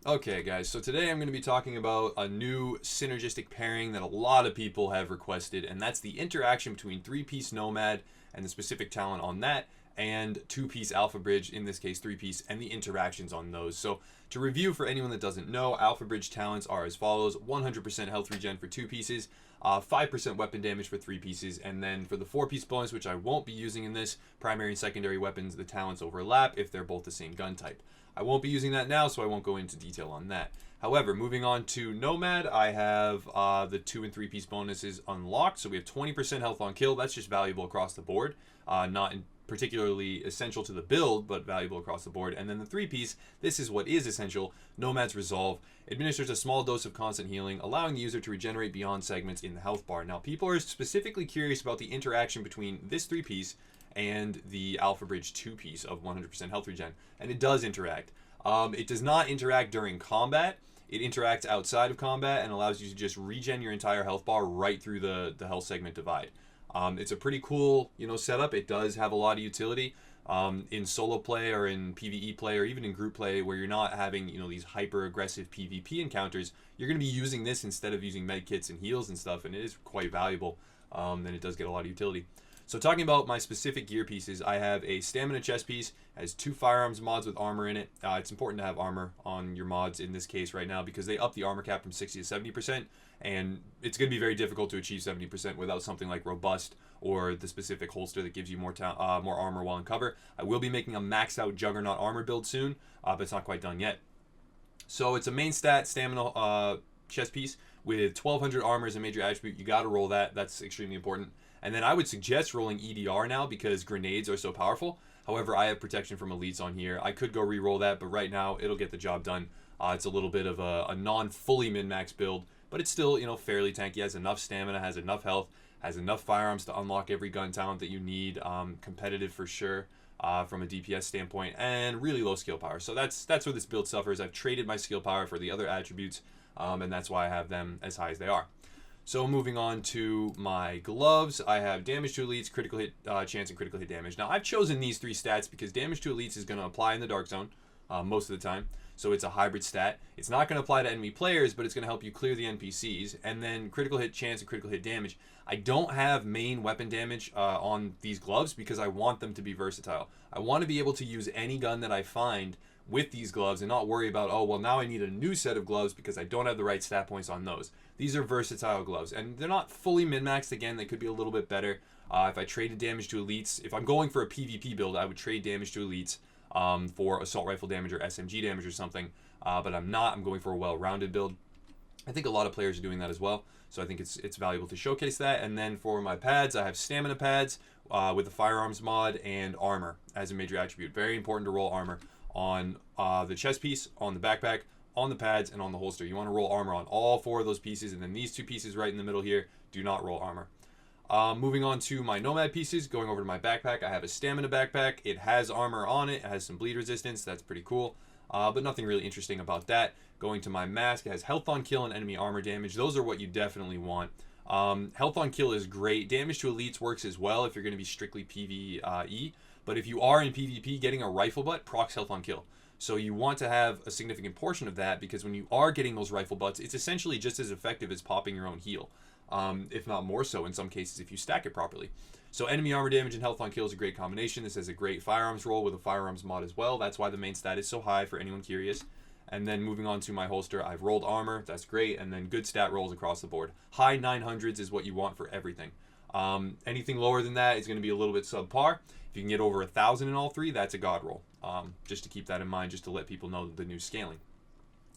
Okay, guys, so today I'm going to be talking about a new synergistic pairing that a lot of people have requested, and that's the interaction between three-piece Nomad and the specific talent on that, and two-piece Alpha Bridge, in this case three-piece, and the interactions on those. So to review for anyone that doesn't know, Alpha Bridge talents are as follows: 100% health regen for two pieces, 5% weapon damage for three pieces, and then for the four-piece bonus, which I won't be using in this, primary and secondary weapons, the talents overlap if they're both the same gun type. I won't be using that now, so I won't go into detail on that. However, moving on to Nomad, I have the 2 and 3 piece bonuses unlocked. So we have 20% health on kill. That's just valuable across the board. Not particularly essential to the build, but valuable across the board. And then the 3 piece, this is what is essential. Nomad's Resolve administers a small dose of constant healing, allowing the user to regenerate beyond segments in the health bar. Now, people are specifically curious about the interaction between this 3 piece and the Alpha Bridge 2 piece of 100% health regen, and it does interact. It does not interact during combat. It interacts outside of combat and allows you to just regen your entire health bar right through the health segment divide. It's a pretty cool, setup. It does have a lot of utility in solo play or in PvE play or even in group play where you're not having, these hyper aggressive PvP encounters. You're going to be using this instead of using med kits and heals and stuff, and it is quite valuable. And it does get a lot of utility. So talking about my specific gear pieces, I have a stamina chest piece, has 2 firearms mods with armor in it. It's important to have armor on your mods in this case right now because they up the armor cap from 60 to 70%, and it's going to be very difficult to achieve 70% without something like robust or the specific holster that gives you more armor while in cover. I will be making a maxed out Juggernaut armor build soon, but it's not quite done yet. So it's a main stat stamina chest piece with 1200 armor as a major attribute. You got to roll that. That's extremely important. And then I would suggest rolling EDR now because grenades are so powerful. However, I have protection from elites on here. I could go re-roll that, but right now it'll get the job done. It's a little bit of a non-fully min-max build, but it's still, fairly tanky. Has enough stamina, has enough health, has enough firearms to unlock every gun talent that you need. Competitive for sure from a DPS standpoint, and really low skill power. So that's where this build suffers. I've traded my skill power for the other attributes, and that's why I have them as high as they are. So moving on to my gloves, I have damage to elites, critical hit chance, and critical hit damage. Now I've chosen these 3 stats because damage to elites is going to apply in the dark zone most of the time. So it's a hybrid stat. It's not going to apply to enemy players, but it's going to help you clear the NPCs. And then critical hit chance and critical hit damage. I don't have main weapon damage on these gloves because I want them to be versatile. I want to be able to use any gun that I find with these gloves and not worry about, oh, well, now I need a new set of gloves because I don't have the right stat points on those. These are versatile gloves, and they're not fully min-maxed. Again, they could be a little bit better. If I traded damage to elites, if I'm going for a PvP build, I would trade damage to elites for assault rifle damage or SMG damage or something, but I'm not. I'm going for a well-rounded build. I think a lot of players are doing that as well, so I think it's valuable to showcase that. And then for my pads, I have stamina pads with the firearms mod and armor as a major attribute. Very important to roll armor on the chest piece, on the backpack, on the pads, and on the holster. You want to roll armor on all 4 of those pieces, and then these 2 pieces right in the middle here do not roll armor. Moving on to my Nomad pieces, going over to my backpack, I have a stamina backpack. It has armor on it. It has some bleed resistance. That's pretty cool, but nothing really interesting about that. Going to my mask, it has health on kill and enemy armor damage. Those are what you definitely want. Health on kill is great. Damage to elites works as well if you're going to be strictly PvE, but if you are in PvP, getting a rifle butt procs health on kill. So you want to have a significant portion of that because when you are getting those rifle butts, it's essentially just as effective as popping your own heal, if not more so in some cases if you stack it properly. So enemy armor damage and health on kill is a great combination. This has a great firearms roll with a firearms mod as well. That's why the main stat is so high for anyone curious. And then moving on to my holster, I've rolled armor. That's great. And then good stat rolls across the board. High 900s is what you want for everything. Anything lower than that is going to be a little bit subpar. If you can get over 1,000 in all 3, that's a god roll. Just to keep that in mind, just to let people know the new scaling.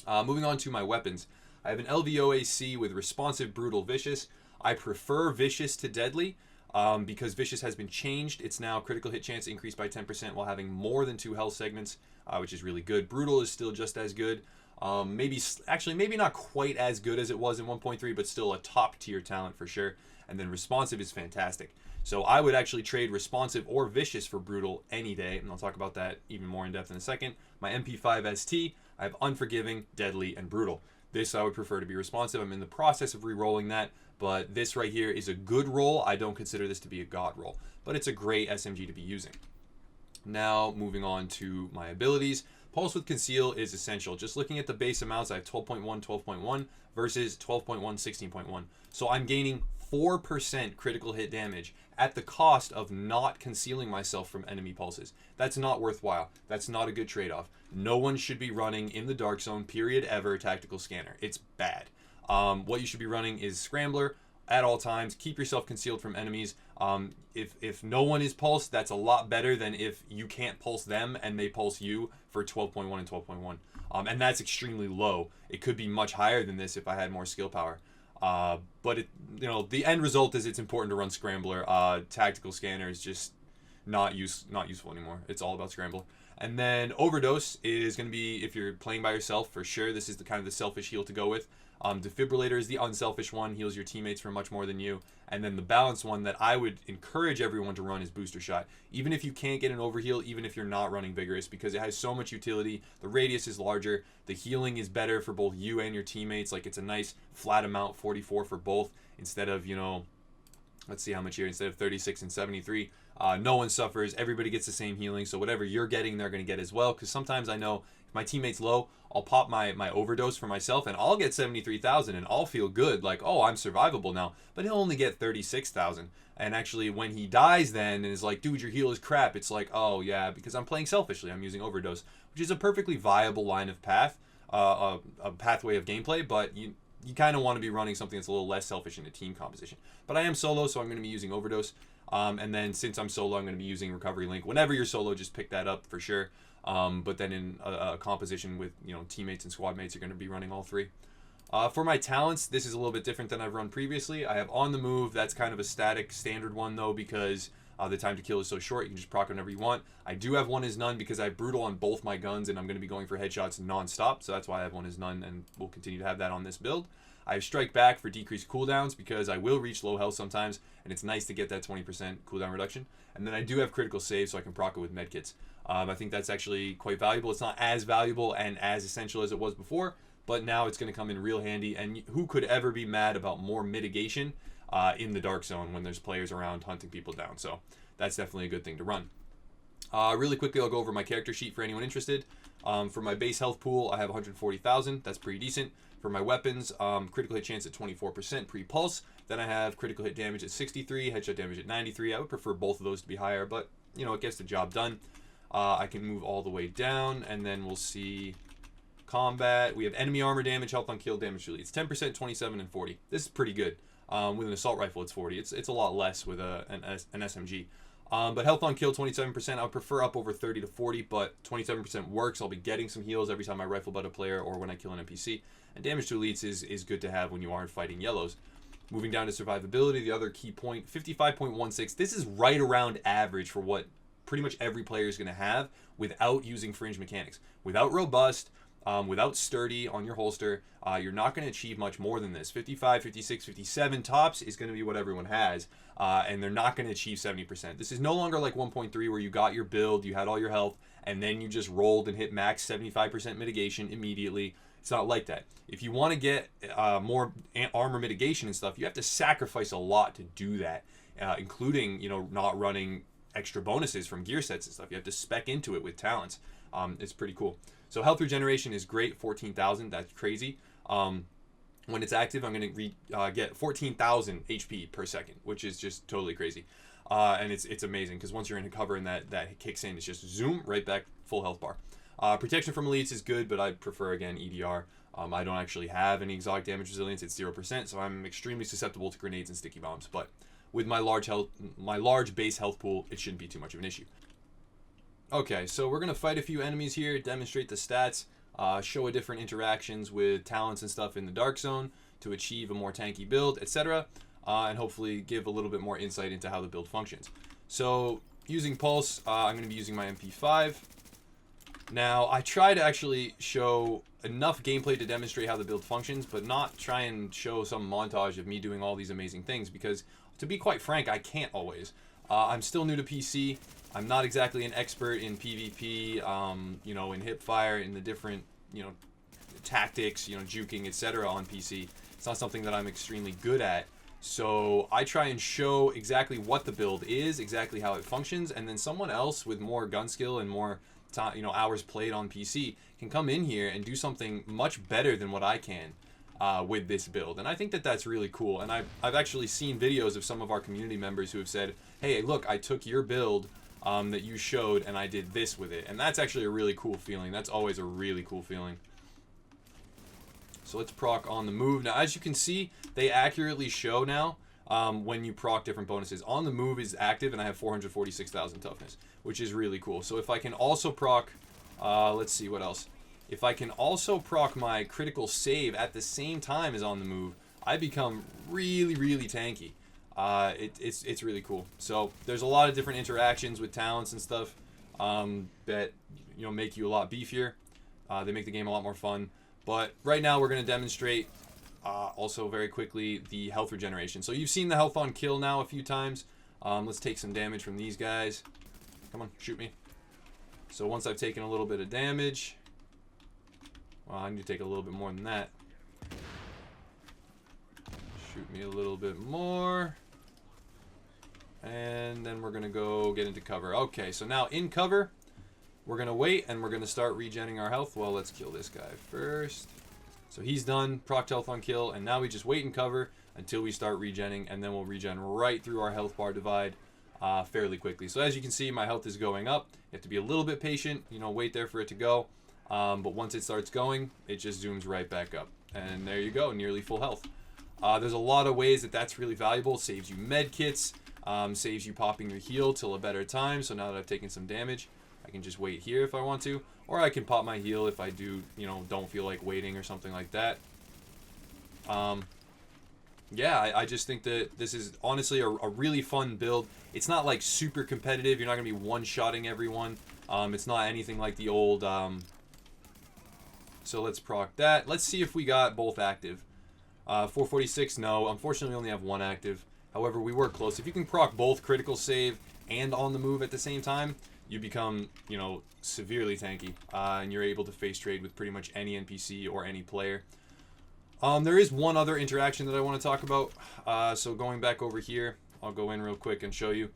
Moving on to my weapons, I have an LVOAC with responsive, brutal, vicious. I prefer vicious to deadly because vicious has been changed. It's now critical hit chance increased by 10% while having more than 2 health segments, which is really good. Brutal is still just as good. Maybe not quite as good as it was in 1.3, but still a top tier talent for sure. And then responsive is fantastic. So I would actually trade responsive or vicious for brutal any day, and I'll talk about that even more in depth in a second. My MP5 ST, I have unforgiving, deadly, and brutal. This I would prefer to be responsive. I'm in the process of re-rolling that, but this right here is a good roll. I don't consider this to be a god roll, but it's a great SMG to be using. Now moving on to my abilities. Pulse with Conceal is essential. Just looking at the base amounts, I have 12.1, 12.1 versus 12.1, 16.1. So I'm gaining 4% critical hit damage at the cost of not concealing myself from enemy pulses. That's not worthwhile. That's not a good trade-off. No one should be running in the Dark Zone, period, ever, Tactical Scanner. It's bad. What you should be running is Scrambler at all times. Keep yourself concealed from enemies. If no one is pulsed, that's a lot better than if you can't pulse them and they pulse you for 12.1 and 12.1. And that's extremely low. It could be much higher than this if I had more skill power. But it, the end result is it's important to run Scrambler. Tactical Scanner is just not useful anymore. It's all about Scrambler. And then Overdose is going to be, if you're playing by yourself, for sure. This is the kind of the selfish heal to go with. Defibrillator is the unselfish one, heals your teammates for much more than you. And then the balanced one that I would encourage everyone to run is Booster Shot. Even if you can't get an overheal, even if you're not running Vigorous, because it has so much utility. The radius is larger, the healing is better for both you and your teammates. Like, it's a nice flat amount, 44 for both, instead of, let's see how much here, instead of 36 and 73. No one suffers, everybody gets the same healing, so whatever you're getting, they're going to get as well. Because sometimes I know if my teammate's low, I'll pop my Overdose for myself and I'll get 73,000 and I'll feel good, like, oh, I'm survivable now. But he'll only get 36,000. And actually, when he dies then and is like, dude, your heal is crap, it's like, oh yeah, because I'm playing selfishly, I'm using Overdose, which is a perfectly viable line of path, a pathway of gameplay, but you kind of want to be running something that's a little less selfish in a team composition. But I am solo, so I'm going to be using Overdose. And then since I'm solo, I'm going to be using Recovery Link. Whenever you're solo, just pick that up for sure. But then in a composition with teammates and squad mates, you're going to be running all three. For my talents, this is a little bit different than I've run previously. I have On the Move. That's kind of a static standard one though, because the time to kill is so short. You can just proc whenever you want. I do have One is None because I have Brutal on both my guns and I'm going to be going for headshots non-stop. So that's why I have One is None, and we'll continue to have that on this build. I have Strike Back for decreased cooldowns because I will reach low health sometimes, and it's nice to get that 20% cooldown reduction. And then I do have Critical Save so I can proc it with medkits. I think that's actually quite valuable. It's not as valuable and as essential as it was before, but now it's going to come in real handy. And who could ever be mad about more mitigation in the Dark Zone when there's players around hunting people down? So that's definitely a good thing to run. Really quickly, I'll go over my character sheet for anyone interested. For my base health pool, I have 140,000. That's pretty decent. For my weapons, critical hit chance at 24% pre-pulse. Then I have critical hit damage at 63, headshot damage at 93. I would prefer both of those to be higher, but it gets the job done. I can move all the way down, and then we'll see combat. We have enemy armor damage, health on kill, damage to elites. 10%, 27, and 40. This is pretty good. With an assault rifle, it's 40. It's a lot less with an SMG. But health on kill, 27%. I would prefer up over 30 to 40, but 27% works. I'll be getting some heals every time I rifle butt a player or when I kill an NPC. And damage to elites is good to have when you aren't fighting yellows. Moving down to survivability, the other key point, 55.16. This is right around average for what pretty much every player is going to have without using fringe mechanics. Without robust, without sturdy on your holster, you're not going to achieve much more than this. 55, 56, 57 tops is going to be what everyone has, and they're not going to achieve 70%. This is no longer like 1.3 where you got your build, you had all your health, and then you just rolled and hit max 75% mitigation immediately. It's not like that. If you want to get more armor mitigation and stuff, you have to sacrifice a lot to do that, including not running extra bonuses from gear sets and stuff. You have to spec into it with talents. It's pretty cool. So health regeneration is great, 14,000. That's crazy. When it's active, I'm going to get 14,000 HP per second, which is just totally crazy. And it's amazing because once you're in cover and that kicks in, it's just zoom right back, full health bar. Protection from elites is good, but I prefer, again, EDR. I don't actually have any exotic damage resilience. It's 0%, so I'm extremely susceptible to grenades and sticky bombs. But with my large base health pool, it shouldn't be too much of an issue. Okay, so we're going to fight a few enemies here, demonstrate the stats, show different interactions with talents and stuff in the Dark Zone to achieve a more tanky build, etc. And hopefully give a little bit more insight into how the build functions. So using Pulse, I'm going to be using my MP5. Now, I try to actually show enough gameplay to demonstrate how the build functions, but not try and show some montage of me doing all these amazing things, because to be quite frank, I can't always. I'm still new to PC. I'm not exactly an expert in PvP, in hipfire, in the different, tactics, juking, etc. on PC. It's not something that I'm extremely good at. So I try and show exactly what the build is, exactly how it functions, and then someone else with more gun skill and more hours played on PC can come in here and do something much better than what I can with this build. And I think that that's really cool. And I've actually seen videos of some of our community members who have said, hey, look, I took your build that you showed and I did this with it. And that's actually a really cool feeling. That's always a really cool feeling. So let's proc on the move. Now, as you can see, they accurately show now when you proc different bonuses. On the move is active, and I have 446,000 toughness, which is really cool. So if I can also proc, let's see what else. If I can also proc my critical save at the same time as on the move, I become really, really tanky. It's really cool. So there's a lot of different interactions with talents and stuff that make you a lot beefier. They make the game a lot more fun. But right now we're going to demonstrate also very quickly the health regeneration. So you've seen the health on kill now a few times. Let's take some damage from these guys. Come on, shoot me. So once I've taken a little bit of damage, well, I need to take a little bit more than that. Shoot me a little bit more. And then we're going to go get into cover. Okay, so now in cover, we're going to wait and we're going to start regenning our health. Well, let's kill this guy first. So he's done, proc health on kill, and now we just wait and cover until we start regenning, and then we'll regen right through our health bar divide fairly quickly. So as you can see, my health is going up. You have to be a little bit patient, wait there for it to go. But once it starts going, it just zooms right back up. And there you go, nearly full health. There's a lot of ways that that's really valuable. Saves you med kits, saves you popping your heal till a better time. So now that I've taken some damage, I can just wait here if I want to, or I can pop my heal if I do, don't feel like waiting or something like that. Yeah, I just think that this is honestly a really fun build. It's not like super competitive. You're not going to be one-shotting everyone. It's not anything like the old... So let's proc that. Let's see if we got both active. 446, no. Unfortunately, we only have one active. However, we were close. If you can proc both critical save and on the move at the same time, you become, severely tanky. And you're able to face trade with pretty much any NPC or any player. There is one other interaction that I want to talk about. So going back over here, I'll go in real quick and show you.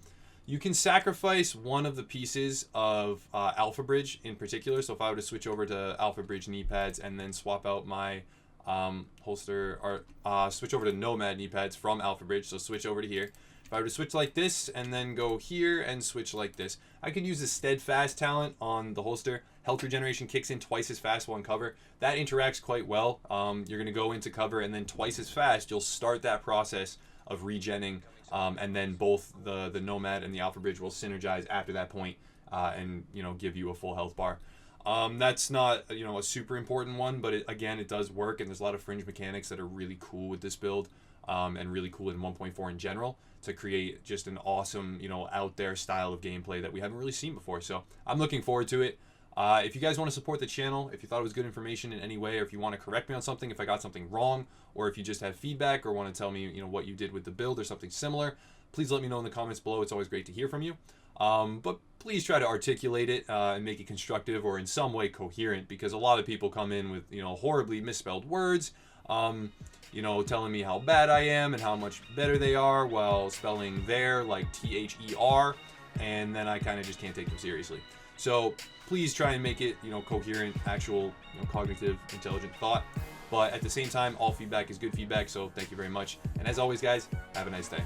You can sacrifice one of the pieces of Alpha Bridge in particular. So if I were to switch over to Alpha Bridge knee pads and then swap out my holster, or switch over to Nomad knee pads from Alpha Bridge, so switch over to here. If I were to switch like this and then go here and switch like this, I could use the Steadfast talent on the holster. Health regeneration kicks in twice as fast while in cover. That interacts quite well. You're going to go into cover and then twice as fast, you'll start that process of regenning. And then both the Nomad and the Alpha Bridge will synergize after that point and, give you a full health bar. That's not, a super important one, but again, it does work. And there's a lot of fringe mechanics that are really cool with this build and really cool in 1.4 in general to create just an awesome, out there style of gameplay that we haven't really seen before. So I'm looking forward to it. If you guys want to support the channel, if you thought it was good information in any way, or if you want to correct me on something, if I got something wrong, or if you just have feedback or want to tell me, what you did with the build or something similar, please let me know in the comments below. It's always great to hear from you. But please try to articulate it and make it constructive or in some way coherent, because a lot of people come in with, horribly misspelled words, telling me how bad I am and how much better they are while spelling there like T-H-E-R, and then I kind of just can't take them seriously. So please try and make it, coherent, actual, cognitive, intelligent thought. But at the same time, all feedback is good feedback. So thank you very much. And as always, guys, have a nice day.